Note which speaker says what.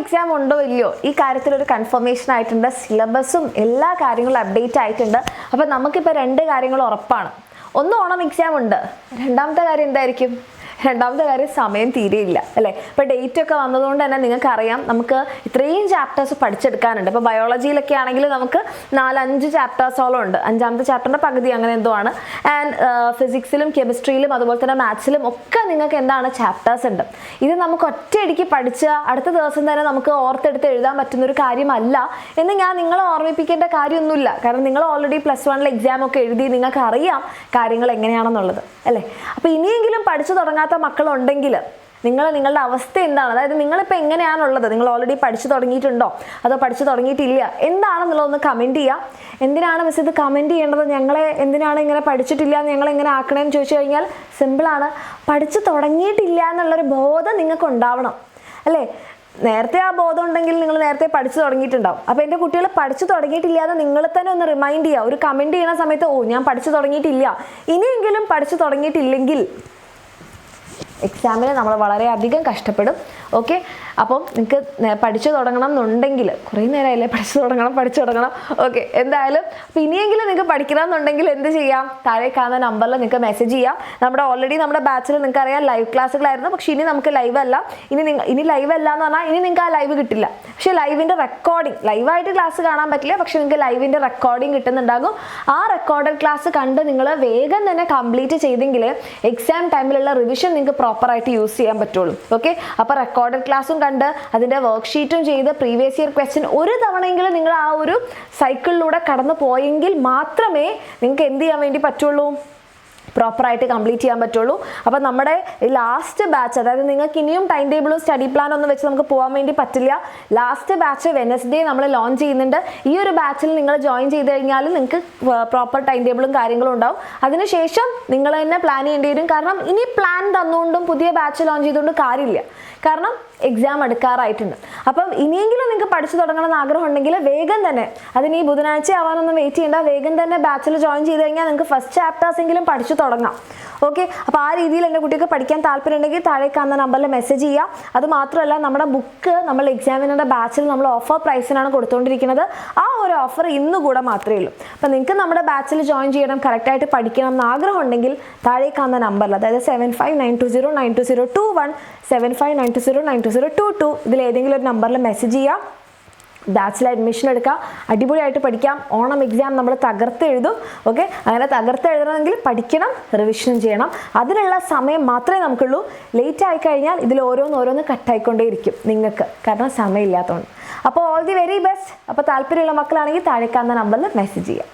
Speaker 1: Exam ഉണ്ടോ ഇല്ലയോ ഈ കാര്യത്തിലൊരു കൺഫർമേഷൻ ആയിട്ടുണ്ട്. സിലബസും എല്ലാ കാര്യങ്ങളും അപ്ഡേറ്റ് ആയിട്ടുണ്ട്. അപ്പം നമുക്കിപ്പോൾ 2 കാര്യങ്ങൾ ഉറപ്പാണ്. ഒന്ന്, ഓണം എക്സാം ഉണ്ട്. രണ്ടാമത്തെ കാര്യം എന്തായിരിക്കും? രണ്ടാമത്തെ കാര്യം സമയം തീരെയില്ല അല്ലേ. ഇപ്പോൾ ഡേറ്റ് ഒക്കെ വന്നതുകൊണ്ട് തന്നെ നിങ്ങൾക്കറിയാം നമുക്ക് ഇത്രയും ചാപ്റ്റേഴ്സ് പഠിച്ചെടുക്കാനുണ്ട്. ഇപ്പോൾ ബയോളജിയിലൊക്കെ ആണെങ്കിൽ നമുക്ക് 4-5 ചാപ്റ്റേഴ്സോളം ഉണ്ട്. 5ാമത്തെ ചാപ്റ്ററിൻ്റെ പകുതി അങ്ങനെ എന്തോ ആണ്. ആൻഡ് ഫിസിക്സിലും കെമിസ്ട്രിയിലും അതുപോലെ തന്നെ മാത്സിലും ഒക്കെ നിങ്ങൾക്ക് എന്താണ് ചാപ്റ്റേഴ്സ് ഉണ്ട്. ഇത് നമുക്ക് ഒറ്റയടിക്ക് പഠിച്ച് അടുത്ത ദിവസം തന്നെ നമുക്ക് ഓർത്തെടുത്ത് എഴുതാൻ പറ്റുന്നൊരു കാര്യമല്ല എന്ന് ഞാൻ നിങ്ങളെ ഓർമ്മിപ്പിക്കേണ്ട കാര്യമൊന്നുമില്ല. കാരണം നിങ്ങൾ ഓൾറെഡി +1 എക്സാം ഒക്കെ എഴുതി, നിങ്ങൾക്ക് അറിയാം കാര്യങ്ങൾ എങ്ങനെയാണെന്നുള്ളത് അല്ലേ. അപ്പോൾ ഇനിയെങ്കിലും പഠിച്ചു തുടങ്ങാത്ത മക്കളുണ്ടെങ്കിൽ നിങ്ങളുടെ അവസ്ഥ എന്താണ്, അതായത് നിങ്ങളിപ്പോൾ എങ്ങനെയാണുള്ളത്, നിങ്ങൾ ഓൾറെഡി പഠിച്ചു തുടങ്ങിയിട്ടുണ്ടോ അതോ പഠിച്ചു തുടങ്ങിയിട്ടില്ല എന്താണെന്നുള്ളതൊന്ന് കമൻറ്റ് ചെയ്യാം. എന്തിനാണ് മിസ് ഇത് കമൻറ്റ് ചെയ്യേണ്ടത്, ഞങ്ങളെ എന്തിനാണ് ഇങ്ങനെ പഠിച്ചിട്ടില്ല എന്ന് ഞങ്ങൾ എങ്ങനെ ആക്കണമെന്ന് ചോദിച്ചു കഴിഞ്ഞാൽ സിമ്പിളാണ്. പഠിച്ചു തുടങ്ങിയിട്ടില്ല എന്നുള്ളൊരു ബോധം നിങ്ങൾക്ക് ഉണ്ടാവണം അല്ലേ. നേരത്തെ ആ ബോധം ഉണ്ടെങ്കിൽ നിങ്ങൾ നേരത്തെ പഠിച്ചു തുടങ്ങിയിട്ടുണ്ടാവും. അപ്പോൾ എൻ്റെ കുട്ടികൾ പഠിച്ചു തുടങ്ങിയിട്ടില്ലാതെ നിങ്ങൾ തന്നെ ഒന്ന് റിമൈൻഡ് ചെയ്യുക. ഒരു കമൻറ്റ് ചെയ്യുന്ന സമയത്ത് ഞാൻ പഠിച്ചു തുടങ്ങിയിട്ടില്ല, ഇനിയെങ്കിലും പഠിച്ചു തുടങ്ങിയിട്ടില്ലെങ്കിൽ എക്സാമിന് നമ്മൾ വളരെയധികം കഷ്ടപ്പെടും. ഓക്കെ, അപ്പം നിങ്ങൾക്ക് പഠിച്ചു തുടങ്ങണം എന്നുണ്ടെങ്കിൽ കുറേ നേരമായില്ലേ പഠിച്ചു തുടങ്ങണം. ഓക്കെ, എന്തായാലും അപ്പോൾ ഇനിയെങ്കിലും നിങ്ങൾക്ക് പഠിക്കണം എന്നുണ്ടെങ്കിൽ എന്ത് ചെയ്യാം, താഴെ കാണുന്ന നമ്പറിൽ നിങ്ങൾക്ക് മെസ്സേജ് ചെയ്യാം. ഓൾറെഡി നമ്മുടെ ബാച്ചിൽ നിങ്ങൾക്ക് അറിയാം ലൈവ് ക്ലാസ്സുകളായിരുന്നു. പക്ഷേ ഇനി നമുക്ക് ലൈവ് അല്ല. ഇനി ലൈവ് അല്ല എന്ന് പറഞ്ഞാൽ ഇനി നിങ്ങൾക്ക് ആ ലൈവ് കിട്ടില്ല. പക്ഷേ ലൈവിൻ്റെ റെക്കോർഡിങ്, ലൈവായിട്ട് ക്ലാസ് കാണാൻ പറ്റില്ല, പക്ഷേ നിങ്ങൾക്ക് ലൈവിൻ്റെ റെക്കോർഡിങ് കിട്ടുന്നുണ്ടാകും. ആ റെക്കോർഡഡ് ക്ലാസ് കണ്ട് നിങ്ങൾ വേഗം തന്നെ കംപ്ലീറ്റ് ചെയ്തെങ്കിൽ എക്സാം ടൈമിലുള്ള റിവിഷൻ നിങ്ങൾക്ക് പ്രോപ്പറായിട്ട് യൂസ് ചെയ്യാൻ പറ്റുള്ളൂ. ഓക്കെ, അപ്പോൾ റെക്കോർഡഡ് ക്ലാസ്സും കണ്ട് അതിൻ്റെ വർക്ക്ഷീറ്റും ചെയ്ത് പ്രീവിയസ് ഇയർ ക്വസ്റ്റ്യൻ ഒരു തവണയെങ്കിലും നിങ്ങൾ ആ ഒരു സൈക്കിളിലൂടെ കടന്നു പോയെങ്കിൽ മാത്രമേ നിങ്ങൾക്ക് എന്ത് ചെയ്യാൻ വേണ്ടി പറ്റുള്ളൂ, പ്രോപ്പറായിട്ട് കംപ്ലീറ്റ് ചെയ്യാൻ പറ്റുള്ളൂ. അപ്പോൾ നമ്മുടെ ലാസ്റ്റ് ബാച്ച്, അതായത് നിങ്ങൾക്ക് ഇനിയും ടൈം ടേബിളും സ്റ്റഡി പ്ലാനും ഒന്നും വെച്ച് നമുക്ക് പോകാൻ വേണ്ടി പറ്റില്ല. ലാസ്റ്റ് ബാച്ച് വെനസ്ഡേ നമ്മൾ ലോഞ്ച് ചെയ്യുന്നുണ്ട്. ഈ ഒരു ബാച്ചിൽ നിങ്ങൾ ജോയിൻ ചെയ്ത് കഴിഞ്ഞാൽ നിങ്ങൾക്ക് പ്രോപ്പർ ടൈം ടേബിളും കാര്യങ്ങളും ഉണ്ടാവും. അതിനുശേഷം നിങ്ങൾ തന്നെ പ്ലാൻ ചെയ്യേണ്ടി വരും. കാരണം ഇനി പ്ലാൻ തന്നുകൊണ്ടും പുതിയ ബാച്ച് ലോഞ്ച് ചെയ്തുകൊണ്ടും കാര്യമില്ല. കാരണം എക്സാം എടുക്കാറായിട്ടുണ്ട്. അപ്പം ഇനിയെങ്കിലും നിങ്ങൾക്ക് പഠിച്ചു തുടങ്ങണമെന്ന് ആഗ്രഹം ഉണ്ടെങ്കിൽ വേഗം തന്നെ, അതിന് ഈ ബുധനാഴ്ച ആവാനൊന്നും വെയിറ്റ് ചെയ്യേണ്ട, വേഗം തന്നെ ബാച്ചിൽ ജോയിൻ ചെയ്ത് കഴിഞ്ഞാൽ നിങ്ങൾക്ക് ഫസ്റ്റ് ചാപ്റ്റേഴ്സ് എങ്കിലും പഠിച്ചു തുടങ്ങാം. ഓക്കെ, അപ്പോൾ ആ രീതിയിൽ എൻ്റെ കുട്ടിക്ക് പഠിക്കാൻ താല്പര്യം ഉണ്ടെങ്കിൽ താഴെ കാണുന്ന നമ്പറിൽ മെസ്സേജ് ചെയ്യാം. അത് മാത്രമല്ല നമ്മുടെ ബുക്ക് നമ്മൾ എക്സാമിനറുടെ ബാച്ചിൽ നമ്മൾ ഓഫർ പ്രൈസിനാണ് കൊടുത്തുകൊണ്ടിരിക്കുന്നത്. ആ ഒരു ഓഫർ ഇന്ന് കൂടെ മാത്രമേ ഉള്ളൂ. അപ്പോൾ നിങ്ങൾക്ക് നമ്മുടെ ബാച്ചിൽ ജോയിൻ ചെയ്യണം, കറക്റ്റായിട്ട് പഠിക്കണം എന്ന് ആഗ്രഹം ഉണ്ടെങ്കിൽ താഴെ കാണുന്ന നമ്പറിൽ, അതായത് 7592092021 7592092022 ഇതിലേതെങ്കിലും ഒരു നമ്പറിൽ മെസ്സേജ് ചെയ്യാം. ബാച്ചിൽ അഡ്മിഷൻ എടുക്കാം, അടിപൊളിയായിട്ട് പഠിക്കാം. ഓണം എക്സാം നമ്മൾ തകർത്ത് എഴുതും. ഓക്കെ, അങ്ങനെ തകർത്ത് എഴുതണമെങ്കിൽ പഠിക്കണം, റിവിഷൻ ചെയ്യണം. അതിനുള്ള സമയം മാത്രമേ നമുക്കുള്ളൂ. ലേറ്റ് ആയിക്കഴിഞ്ഞാൽ ഇതിൽ ഓരോന്ന് കട്ടായിക്കൊണ്ടേയിരിക്കും നിങ്ങൾക്ക്, കാരണം സമയമില്ലാത്തതുകൊണ്ട്. അപ്പോൾ ഓൾ ദി വെരി ബെസ്റ്റ്. അപ്പോൾ താല്പര്യമുള്ള മക്കളാണെങ്കിൽ താഴെ കാണുന്ന നമ്പറിൽ മെസ്സേജ് ചെയ്യാം.